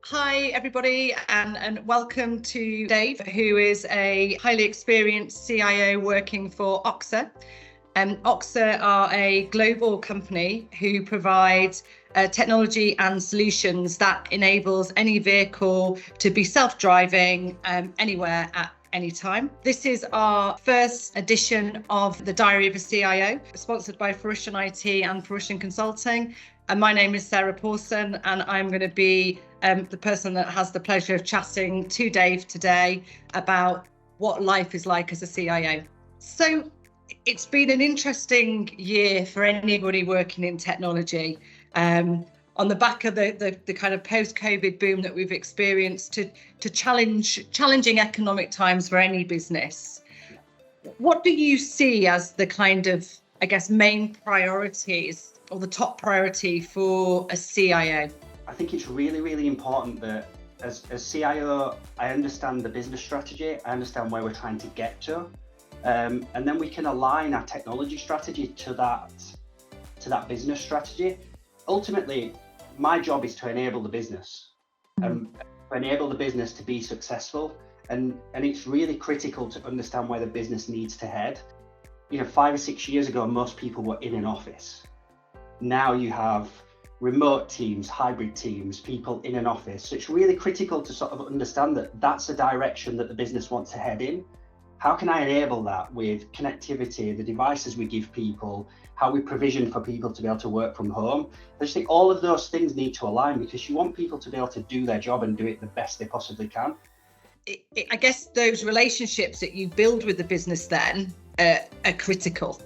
Hi, everybody, and welcome to Dave, who is a highly experienced CIO working for Oxa. Oxa are a global company who provides technology and solutions that enables any vehicle to be self-driving anywhere at any time. This is our first edition of the Diary of a CIO, sponsored by Fruition IT and Fruition Consulting. And my name is Sarah Pawson, and I'm going to be the person that has the pleasure of chatting to Dave today about what life is like as a CIO. So it's been an interesting year for anybody working in technology. On the back of the kind of post-COVID boom that we've experienced to challenging economic times for any business. What do you see as the kind of, I guess, main priorities or the top priority for a CIO? I think it's really, really important that as CIO, I understand the business strategy, I understand where we're trying to get to, and then we can align our technology strategy to that business strategy. Ultimately, my job is to enable the business, to enable the business to be successful, and it's really critical to understand where the business needs to head. 5 or 6 years ago, most people were in an office. Now you have remote teams, hybrid teams, people in an office. So it's really critical to sort of understand that that's the direction that the business wants to head in. How can I enable that with connectivity, the devices we give people, how we provision for people to be able to work from home? I just think all of those things need to align, because you want people to be able to do their job and do it the best they possibly can. I guess those relationships that you build with the business then are critical.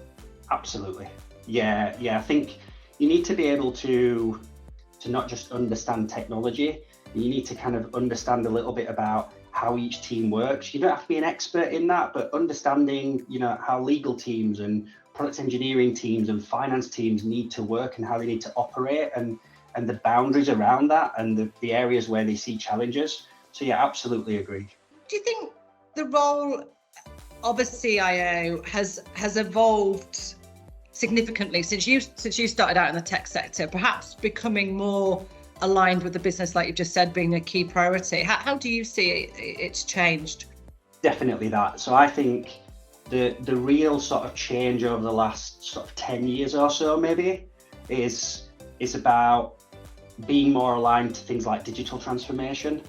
Absolutely. Yeah. I think you need to be able to not just understand technology, you need to kind of understand a little bit about how each team works. You don't have to be an expert in that, but understanding, how legal teams and product engineering teams and finance teams need to work and how they need to operate and the boundaries around that and the areas where they see challenges. So yeah, absolutely agree. Do you think the role of a CIO has evolved significantly since you started out in the tech sector, perhaps becoming more aligned with the business, like you just said, being a key priority? How do you see it's changed? Definitely that. So I think the real sort of change over the last sort of 10 years or so maybe is about being more aligned to things like digital transformation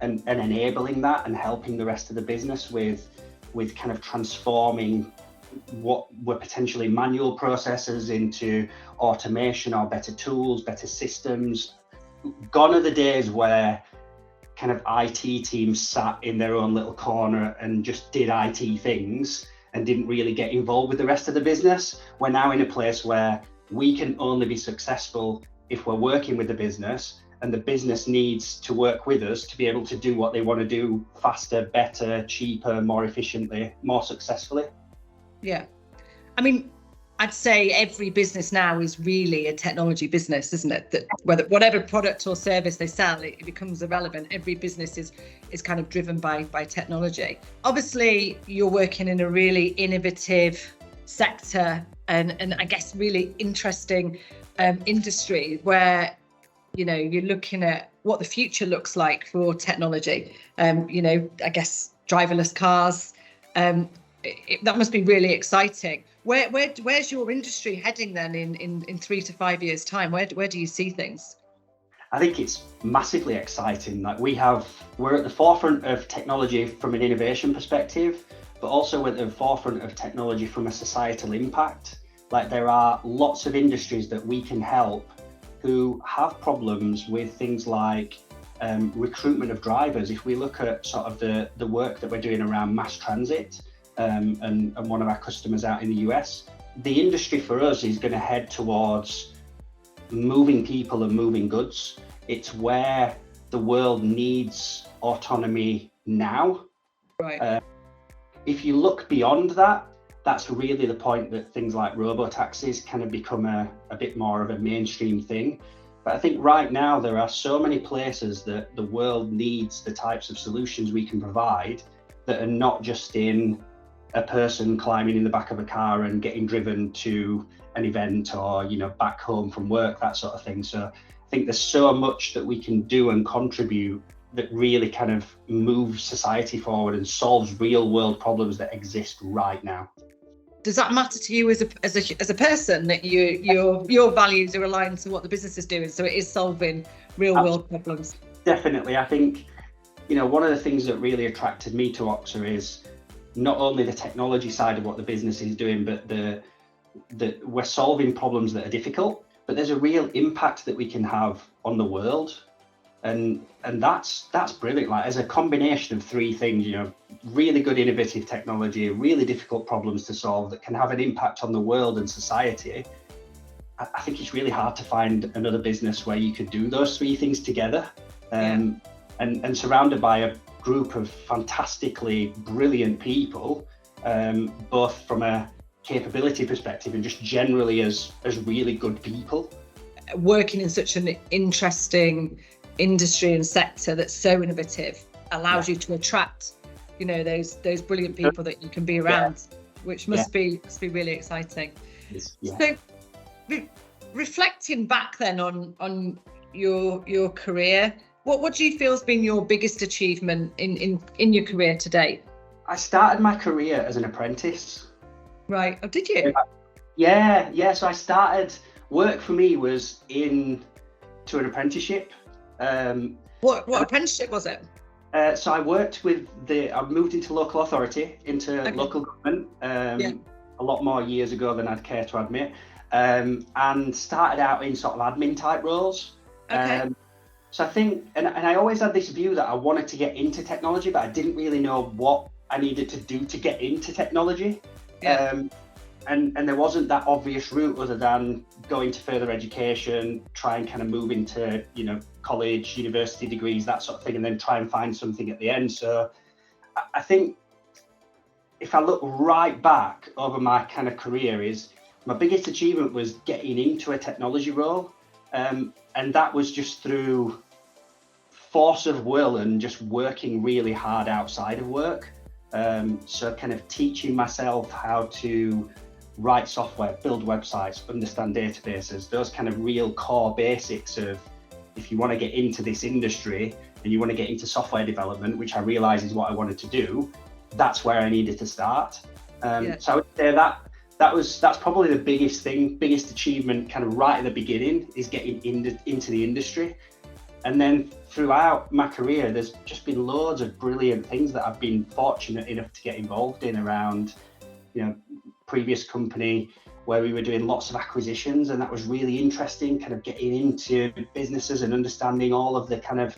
and enabling that and helping the rest of the business with kind of transforming what were potentially manual processes into automation or better tools, better systems. Gone are the days where kind of IT teams sat in their own little corner and just did IT things and didn't really get involved with the rest of the business. We're now in a place where we can only be successful if we're working with the business, and the business needs to work with us to be able to do what they want to do faster, better, cheaper, more efficiently, more successfully. Yeah. I mean, I'd say every business now is really a technology business, isn't it? That whatever product or service they sell, it becomes irrelevant. Every business is kind of driven by technology. Obviously, you're working in a really innovative sector and I guess really interesting industry where, you're looking at what the future looks like for technology. I guess driverless cars. That must be really exciting. Where's your industry heading then in 3 to 5 years' time? Where do you see things? I think it's massively exciting. Like we're at the forefront of technology from an innovation perspective, but also we're at the forefront of technology from a societal impact. Like there are lots of industries that we can help who have problems with things like recruitment of drivers. If we look at sort of the work that we're doing around mass transit, and one of our customers out in the US, the industry for us is going to head towards moving people and moving goods. It's where the world needs autonomy now. Right. If you look beyond that, that's really the point that things like robo-taxis kind of become a bit more of a mainstream thing. But I think right now there are so many places that the world needs the types of solutions we can provide that are not just in a person climbing in the back of a car and getting driven to an event, or back home from work, that sort of thing. So I think there's so much that we can do and contribute that really kind of moves society forward and solves real world problems that exist right now. Does that matter to you as a person, that your values are aligned to what the business is doing, so it is solving real world problems? Definitely. I think one of the things that really attracted me to Oxa is not only the technology side of what the business is doing, but that we're solving problems that are difficult, but there's a real impact that we can have on the world. And that's brilliant. Like, as a combination of three things, really good innovative technology, really difficult problems to solve that can have an impact on the world and society. I think it's really hard to find another business where you could do those three things together, and surrounded by a group of fantastically brilliant people, both from a capability perspective and just generally as really good people. Working in such an interesting industry and sector that's so innovative allows you to attract those brilliant people that you can be around, which must be really exciting. So reflecting back then on your career, what do you feel has been your biggest achievement in your career to date? I started my career as an apprentice. Right. Oh, did you? Yeah. So I started, work for me was to an apprenticeship. What apprenticeship was it? So I worked I moved into local authority, into local government, a lot more years ago than I'd care to admit, and started out in sort of admin type roles. Okay. So I think, and I always had this view that I wanted to get into technology, but I didn't really know what I needed to do to get into technology. And there wasn't that obvious route other than going to further education, try and kind of move into, college, university degrees, that sort of thing, and then try and find something at the end. So I think if I look right back over my kind of career, is my biggest achievement was getting into a technology role. And that was just through force of will and just working really hard outside of work. So kind of teaching myself how to write software, build websites, understand databases, those kind of real core basics of, if you want to get into this industry and you want to get into software development, which I realize is what I wanted to do, that's where I needed to start. So I would say that's probably the biggest achievement kind of right at the beginning, is getting into the industry. And then throughout my career, there's just been loads of brilliant things that I've been fortunate enough to get involved in around, previous company where we were doing lots of acquisitions, and that was really interesting, kind of getting into businesses and understanding all of the kind of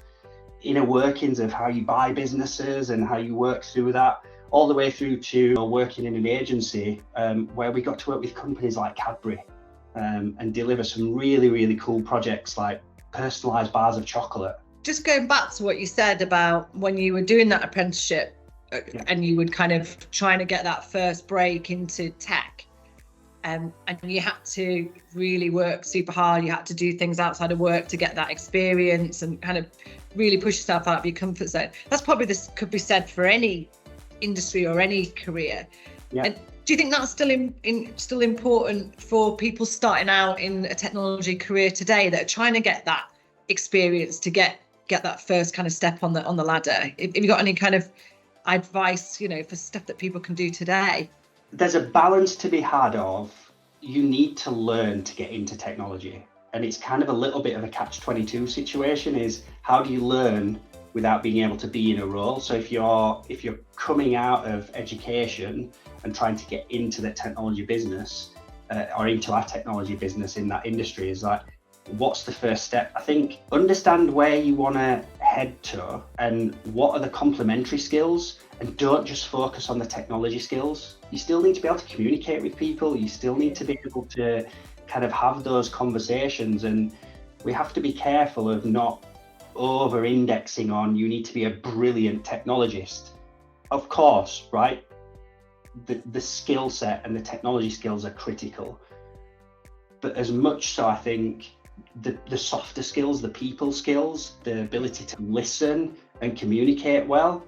inner workings of how you buy businesses and how you work through that, all the way through to working in an agency where we got to work with companies like Cadbury and deliver some really, really cool projects like personalized bars of chocolate. Just going back to what you said about when you were doing that apprenticeship, and you would kind of trying to get that first break into tech, and you had to really work super hard. You had to do things outside of work to get that experience and kind of really push yourself out of your comfort zone. That's probably, this could be said for any industry or any career. And do you think that's still important for people starting out in a technology career today that are trying to get that experience to get that first kind of step on the ladder? Have you got any kind of advice, for stuff that people can do today? There's a balance to be had of, you need to learn to get into technology, and it's kind of a little bit of a catch-22 situation, is how do you learn without being able to be in a role? So if you're coming out of education and trying to get into the technology business or into our technology business in that industry, is like, what's the first step? I think understand where you want to head to and what are the complementary skills, and don't just focus on the technology skills. You still need to be able to communicate with people. You still need to be able to kind of have those conversations, and we have to be careful of not over-indexing on, you need to be a brilliant technologist. Of course, right? The skill set and the technology skills are critical, but as much so, I think the softer skills, the people skills, the ability to listen and communicate well,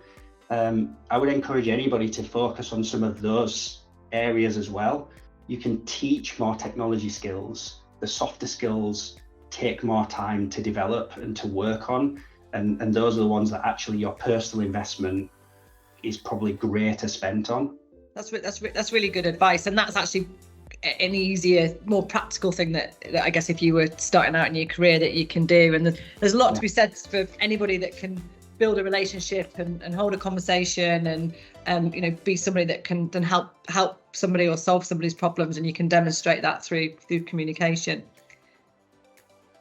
I would encourage anybody to focus on some of those areas as well. You can teach more technology skills. The softer skills take more time to develop and to work on, and those are the ones that actually your personal investment is probably greater spent on. That's really good advice, and that's actually an easier, more practical thing that I guess if you were starting out in your career that you can do. And there's a lot to be said for anybody that can build a relationship and hold a conversation and be somebody that can then help somebody or solve somebody's problems, and you can demonstrate that through communication.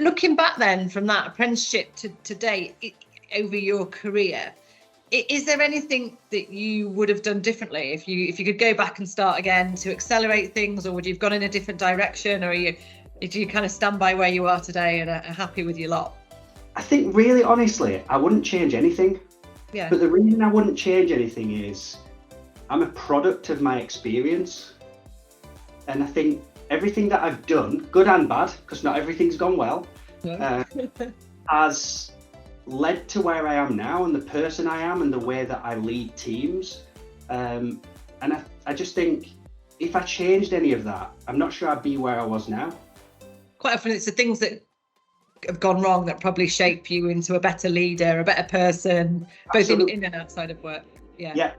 Looking back then from that apprenticeship to date over your career, is there anything that you would have done differently if you could go back and start again to accelerate things, or would you have gone in a different direction, or do you kind of stand by where you are today and are happy with your lot? I think really honestly, I wouldn't change anything. Yeah. But the reason I wouldn't change anything is I'm a product of my experience. And I think everything that I've done, good and bad, because not everything's gone well, has led to where I am now and the person I am and the way that I lead teams. And I just think if I changed any of that, I'm not sure I'd be where I was now. Quite often it's the things that have gone wrong that probably shape you into a better leader, a better person, both in and outside of work. Yeah,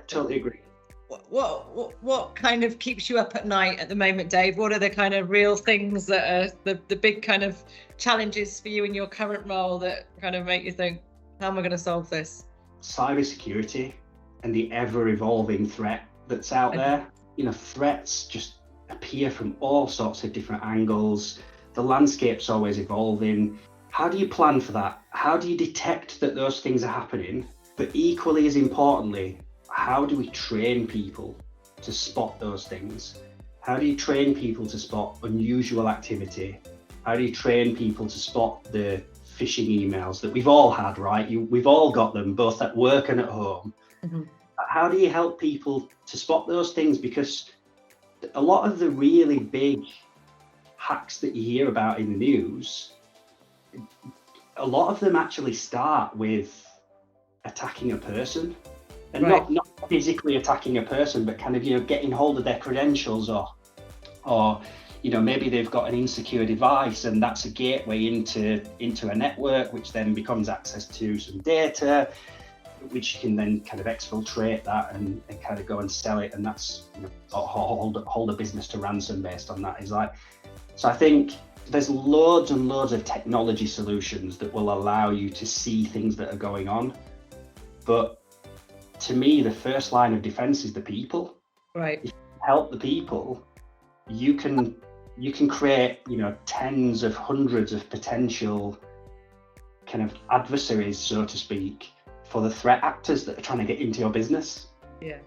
totally agree. What kind of keeps you up at night at the moment, Dave? What are the kind of real things that are the big kind of challenges for you in your current role that kind of make you think, how am I going to solve this? Cybersecurity and the ever evolving threat that's out there. Threats just appear from all sorts of different angles. The landscape's always evolving. How do you plan for that? How do you detect that those things are happening? But equally as importantly, how do we train people to spot those things? How do you train people to spot unusual activity? How do you train people to spot the phishing emails that we've all had, right? We've all got them, both at work and at home. Mm-hmm. How do you help people to spot those things? Because a lot of the really big hacks that you hear about in the news, a lot of them actually start with attacking a person, and right. not physically attacking a person, but kind of getting hold of their credentials, or maybe they've got an insecure device and that's a gateway into a network, which then becomes access to some data, which you can then kind of exfiltrate that and kind of go and sell it, and that's hold a business to ransom based on that. So I think there's loads and loads of technology solutions that will allow you to see things that are going on. But to me, the first line of defense is the people. Right. If you help the people, you can create, tens of hundreds of potential kind of adversaries, so to speak, for the threat actors that are trying to get into your business. Yeah.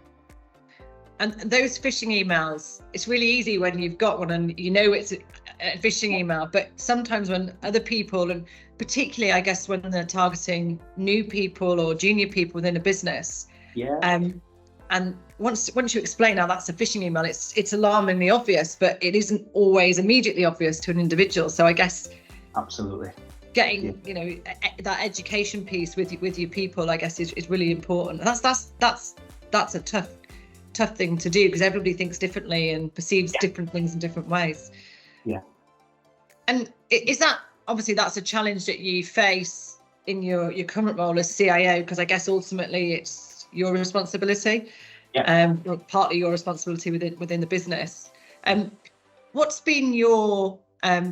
And those phishing emails, it's really easy when you've got one and it's a phishing email, but sometimes when other people, and particularly I guess when they're targeting new people or junior people within a business, and once you explain how that's a phishing email, it's alarmingly obvious, but it isn't always immediately obvious to an individual. So I guess absolutely getting that education piece with your people, I guess, is really important. And that's a tough thing to do, because everybody thinks differently and perceives different things in different ways. Yeah. And is that, obviously that's a challenge that you face in your current role as CIO, because I guess ultimately it's your responsibility, partly your responsibility within the business. What's been your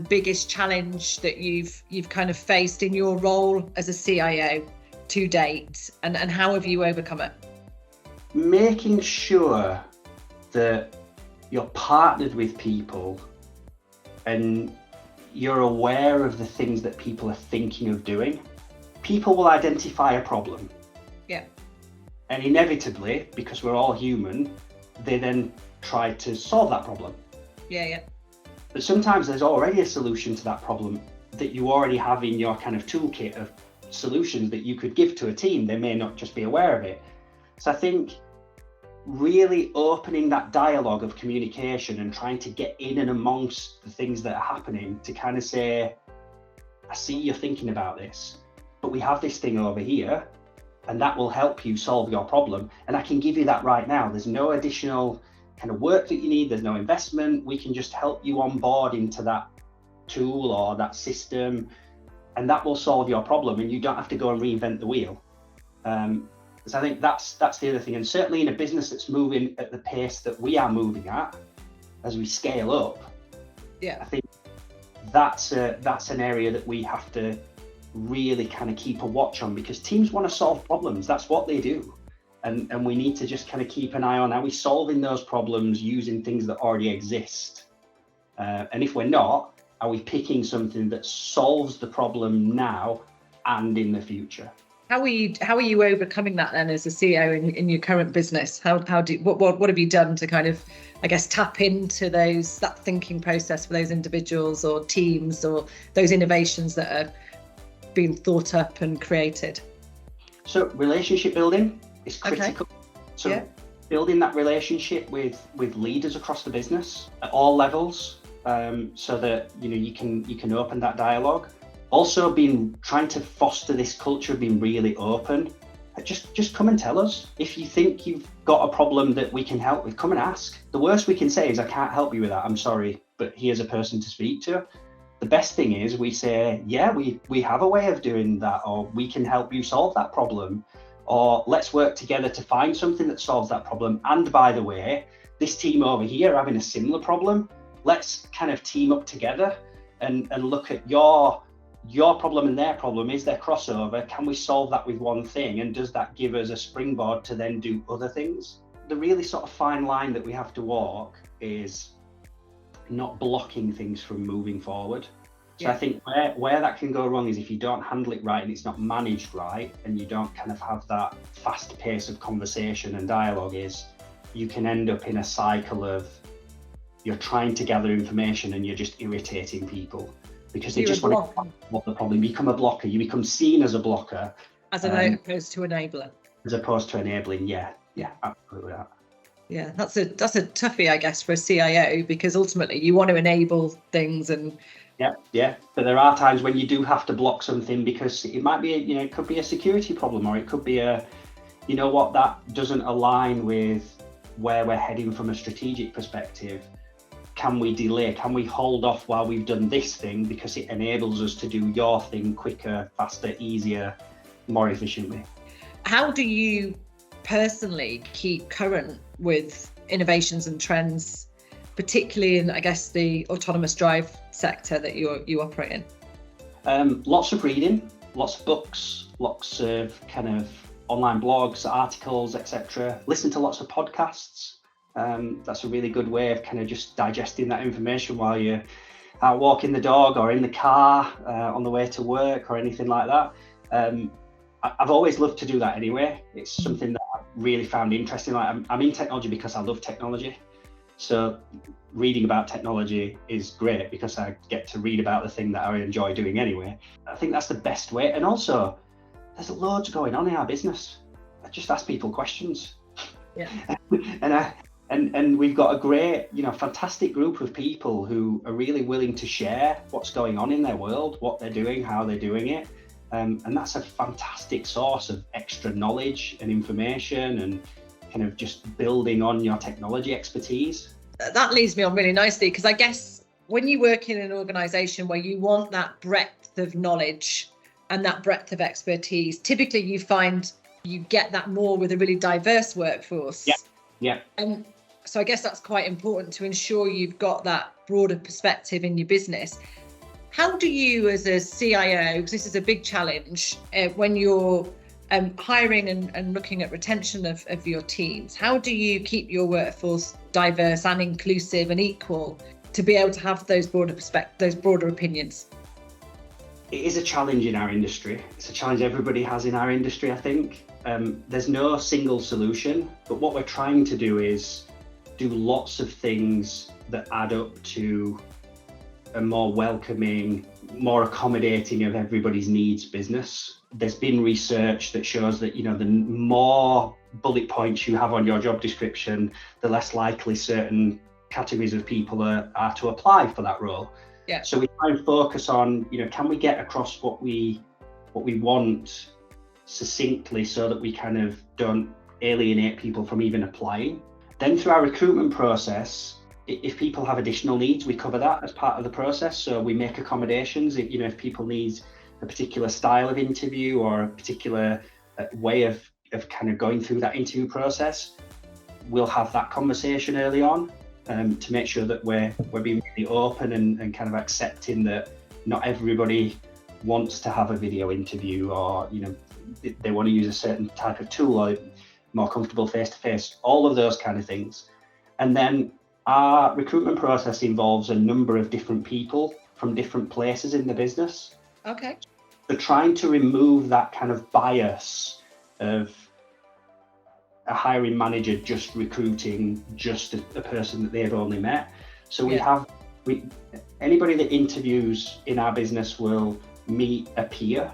biggest challenge that you've kind of faced in your role as a CIO to date, and how have you overcome it? Making sure that you're partnered with people and you're aware of the things that people are thinking of doing. People will identify a problem. Yeah. And inevitably, because we're all human, they then try to solve that problem. Yeah. But sometimes there's already a solution to that problem that you already have in your kind of toolkit of solutions that you could give to a team. They may not just be aware of it. So I think really opening that dialogue of communication and trying to get in and amongst the things that are happening to kind of say, I see you're thinking about this, but we have this thing over here. and that will help you solve your problem. And I can give you that right now. There's no additional kind of work that you need. There's no investment. We can just help you on board into that tool or that system, and that will solve your problem, and you don't have to go and reinvent the wheel. So I think that's the other thing. And certainly in a business that's moving at the pace that we are moving at, as we scale up, I think that's an area that we have to really kind of keep a watch on, because teams want to solve problems. That's what they do. And we need to just kind of keep an eye on, are we solving those problems using things that already exist? And if we're not, are we picking something that solves the problem now and in the future? How are you overcoming that then as a CEO in your current business? What have you done to kind of, I guess, tap into that thinking process for those individuals or teams or those innovations that are being thought up and created? So relationship building is critical. Okay. So building that relationship with leaders across the business at all levels, so that you can open that dialogue. Also, trying to foster this culture of being really open. Just come and tell us. If you think you've got a problem that we can help with, come and ask. The worst we can say is, I can't help you with that, I'm sorry, but here's a person to speak to. The best thing is we say, yeah, we have a way of doing that, or we can help you solve that problem, or let's work together to find something that solves that problem. And by the way, this team over here are having a similar problem. Let's kind of team up together and look at your problem and their problem. Is there crossover? Can we solve that with one thing? And does that give us a springboard to then do other things? The really sort of fine line that we have to walk is not blocking things from moving forward. So I think where that can go wrong is if you don't handle it right and it's not managed right, and you don't kind of have that fast pace of conversation and dialogue, is you can end up in a cycle of you're trying to gather information and you're just irritating people because they just want to what the problem. You become a blocker. You become seen as a blocker, as opposed to enabler. As opposed to enabling, yeah, absolutely that. Yeah, that's a toughie, I guess, for a CIO, because ultimately you want to enable things and. Yeah. But there are times when you do have to block something because it might be, it could be a security problem, or it could be that doesn't align with where we're heading from a strategic perspective. Can we delay? Can we hold off while we've done this thing because it enables us to do your thing quicker, faster, easier, more efficiently? How do you personally keep current with innovations and trends, particularly in, I guess, the autonomous drive sector that you operate in? Lots of reading, lots of books, lots of kind of online blogs, articles, etc. Listen to lots of podcasts. That's a really good way of kind of just digesting that information while you're out walking the dog or in the car on the way to work or anything like that. I've always loved to do that anyway. It's something that I've really found interesting. Like I'm in technology because I love technology. So reading about technology is great because I get to read about the thing that I enjoy doing anyway. I think that's the best way. And also, there's loads going on in our business. I just ask people questions. Yeah. And we've got a great, fantastic group of people who are really willing to share what's going on in their world, what they're doing, how they're doing it. And that's a fantastic source of extra knowledge and information and kind of just building on your technology expertise. That leads me on really nicely, because I guess when you work in an organization where you want that breadth of knowledge and that breadth of expertise, typically you find you get that more with a really diverse workforce. Yeah. And so I guess that's quite important to ensure you've got that broader perspective in your business. How do you, as a CIO, because this is a big challenge, when you're hiring and looking at retention of your teams, how do you keep your workforce diverse and inclusive and equal to be able to have those broader opinions? It is a challenge in our industry. It's a challenge everybody has in our industry, I think. There's no single solution, but what we're trying to do is do lots of things that add up to a more welcoming, more accommodating of everybody's needs business. There's been research that shows that, the more bullet points you have on your job description, the less likely certain categories of people are to apply for that role. Yeah. So we try and focus on, can we get across what we want succinctly so that we kind of don't alienate people from even applying. Then through our recruitment process, if people have additional needs, we cover that as part of the process. So we make accommodations. If people need a particular style of interview or a particular way of kind of going through that interview process, we'll have that conversation early on to make sure that we're being really open and kind of accepting that not everybody wants to have a video interview, or they want to use a certain type of tool or more comfortable face-to-face, all of those kind of things. And then our recruitment process involves a number of different people from different places in the business. Okay. So trying to remove that kind of bias of a hiring manager just recruiting just a person that they've only met. So anybody that interviews in our business will meet a peer.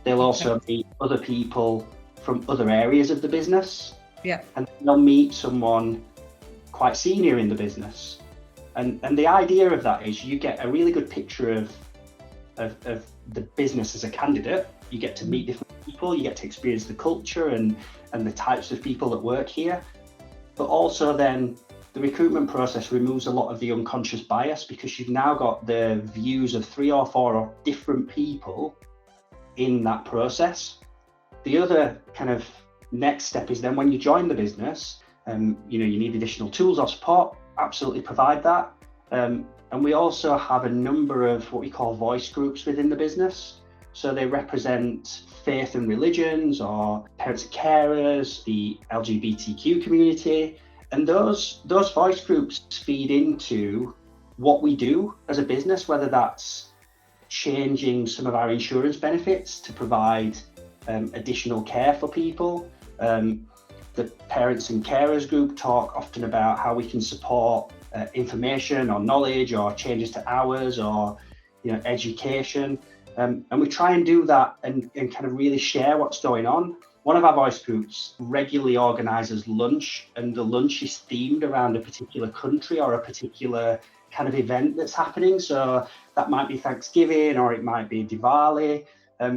They'll also meet other people from other areas of the business. Yeah. And they'll meet someone quite senior in the business. And the idea of that is you get a really good picture of the business as a candidate. You get to meet different people, you get to experience the culture and the types of people that work here. But also then the recruitment process removes a lot of the unconscious bias, because you've now got the views of 3 or 4 different people in that process. The other kind of next step is then when you join the business, you need additional tools or support, absolutely provide that. And we also have a number of what we call voice groups within the business. So they represent faith and religions, or parents and carers, the LGBTQ community. And those voice groups feed into what we do as a business, whether that's changing some of our insurance benefits to provide additional care for people. The parents and carers group talk often about how we can support information or knowledge or changes to hours or education. And we try and do that and kind of really share what's going on. One of our voice groups regularly organises lunch, and the lunch is themed around a particular country or a particular kind of event that's happening. So that might be Thanksgiving, or it might be Diwali.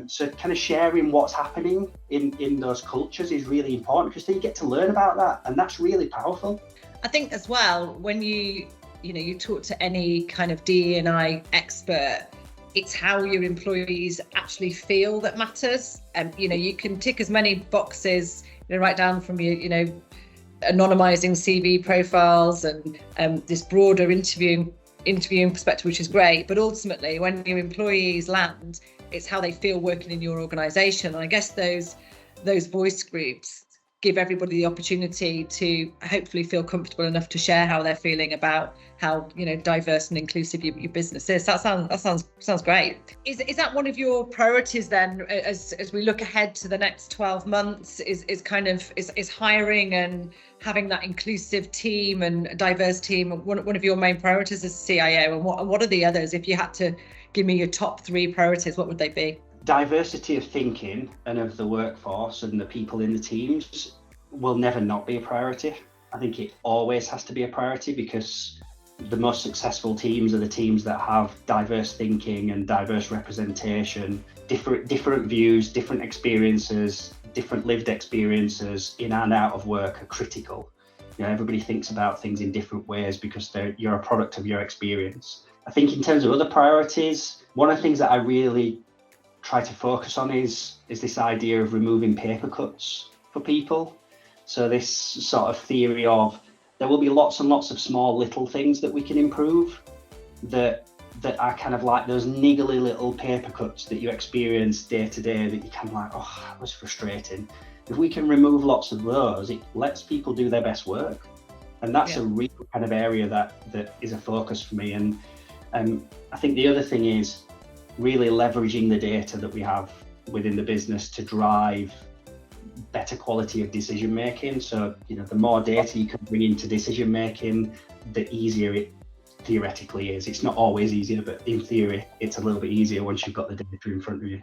So kind of sharing what's happening in those cultures is really important, because then you get to learn about that, and that's really powerful. I think as well, when you talk to any kind of DE&I expert, it's how your employees actually feel that matters. You can tick as many boxes, right down from your, anonymizing CV profiles and this broader interviewing perspective, which is great. But ultimately, when your employees land, it's how they feel working in your organization. And I guess those voice groups give everybody the opportunity to hopefully feel comfortable enough to share how they're feeling about how diverse and inclusive your business is. That sounds great. Is that one of your priorities then, as we look ahead to the next 12 months? Is hiring and having that inclusive team and diverse team one of your main priorities as CIO? And what are the others? If you had to give me your top 3 priorities, what would they be? Diversity of thinking and of the workforce and the people in the teams will never not be a priority. I think it always has to be a priority, because the most successful teams are the teams that have diverse thinking and diverse representation, different views, different experiences, different lived experiences in and out of work are critical. Everybody thinks about things in different ways because you're a product of your experience. I think in terms of other priorities, one of the things that I really try to focus on is this idea of removing paper cuts for people. So this sort of theory of there will be lots and lots of small little things that we can improve that are kind of like those niggly little paper cuts that you experience day to day that you kind of like, oh, that was frustrating. If we can remove lots of those, it lets people do their best work. And that's a real kind of area that is a focus for me. And I think the other thing is really leveraging the data that we have within the business to drive better quality of decision making. So, the more data you can bring into decision making, the easier it theoretically is. It's not always easier, but in theory, it's a little bit easier once you've got the data in front of you.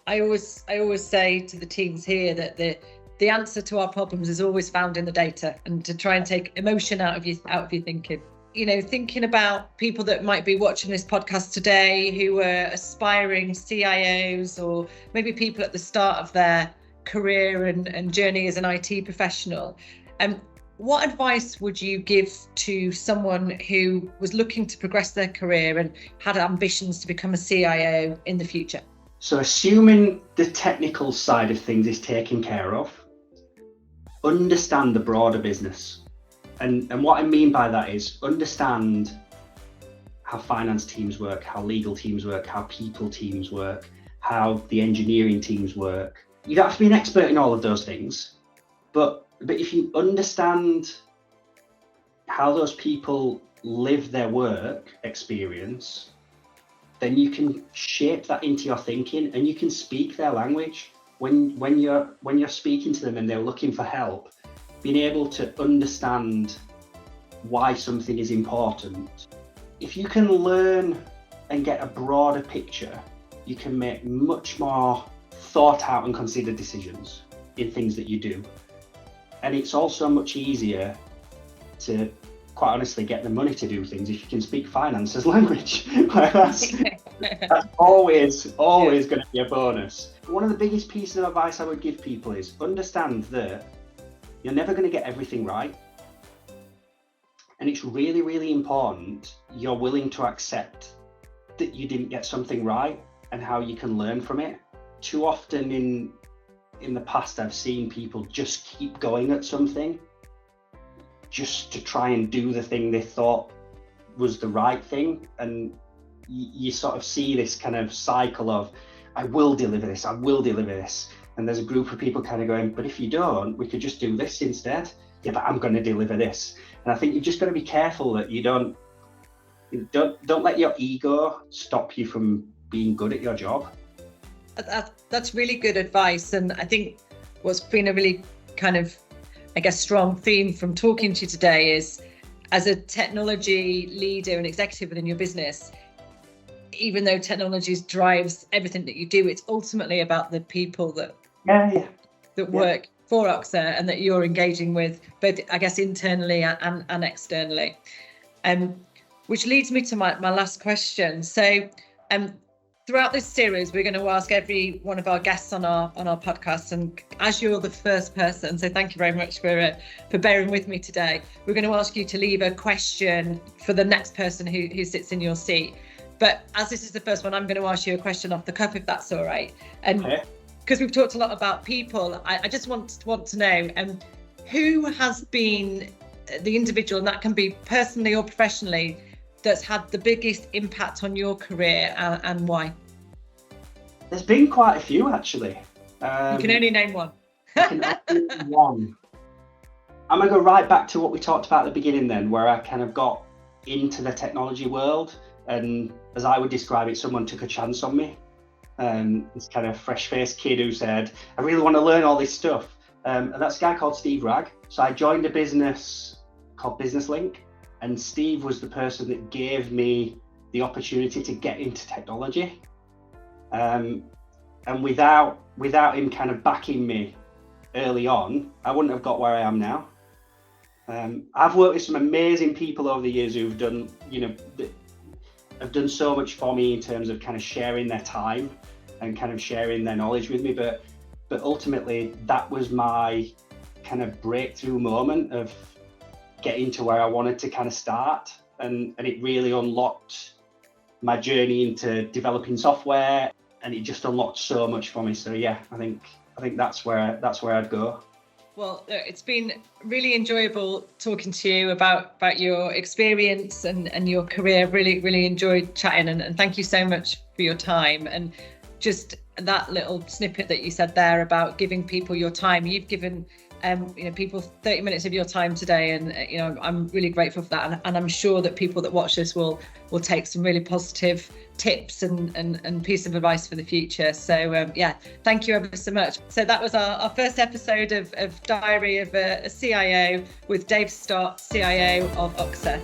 I always say to the teams here that the answer to our problems is always found in the data, and to try and take emotion out of your thinking. thinking about people that might be watching this podcast today who are aspiring CIOs, or maybe people at the start of their career and journey as an IT professional, what advice would you give to someone who was looking to progress their career and had ambitions to become a CIO in the future? So assuming the technical side of things is taken care of, understand the broader business. And what I mean by that is understand how finance teams work, how legal teams work, how people teams work, how the engineering teams work. You don't have to be an expert in all of those things, but if you understand how those people live their work experience, then you can shape that into your thinking and you can speak their language. When you're speaking to them and they're looking for help, being able to understand why something is important. If you can learn and get a broader picture, you can make much more thought out and considered decisions in things that you do. And it's also much easier to, quite honestly, get the money to do things if you can speak finance as language. that's always going to be a bonus. One of the biggest pieces of advice I would give people is understand that you're never going to get everything right. And it's really, really important you're willing to accept that you didn't get something right and how you can learn from it. Too often in the past, I've seen people just keep going at something just to try and do the thing they thought was the right thing. And you sort of see this kind of cycle of, I will deliver this. And there's a group of people kind of going, but if you don't, we could just do this instead. Yeah, but I'm going to deliver this. And I think you've just got to be careful that you don't let your ego stop you from being good at your job. That's really good advice. And I think what's been a really kind of, strong theme from talking to you today is, as a technology leader and executive within your business, even though technology drives everything that you do, it's ultimately about the people that work for Oxa and that you're engaging with, both, internally and externally. Which leads me to my last question. So throughout this series, we're going to ask every one of our guests on our podcast, and as you're the first person, so thank you very much for bearing with me today, we're going to ask you to leave a question for the next person who sits in your seat. But as this is the first one, I'm going to ask you a question off the cuff, if that's all right. And because we've talked a lot about people, I just want to know who has been the individual, and that can be personally or professionally, that's had the biggest impact on your career and why? There's been quite a few, actually. You can only name one. I can only name one. I'm going to go right back to what we talked about at the beginning then, where I kind of got into the technology world. And as I would describe it, someone took a chance on me. This kind of fresh-faced kid who said, I really want to learn all this stuff. And that's a guy called Steve Ragg. So I joined a business called Business Link. And Steve was the person that gave me the opportunity to get into technology. And without him kind of backing me early on, I wouldn't have got where I am now. I've worked with some amazing people over the years who've done, have done so much for me in terms of kind of sharing their time and kind of sharing their knowledge with me. But ultimately, that was my kind of breakthrough moment of getting to where I wanted to kind of start, and it really unlocked my journey into developing software, and it just unlocked so much for me. So yeah, I think that's where I'd go. Well, it's been really enjoyable talking to you about your experience and your career. Really enjoyed chatting, and thank you so much for your time. And just that little snippet that you said there about giving people your time. You've given people 30 minutes of your time today, and I'm really grateful for that, and I'm sure that people that watch this will take some really positive tips and piece of advice for the future. So thank you ever so much. So that was our first episode of Diary of a CIO with Dave Stott, CIO of Oxa.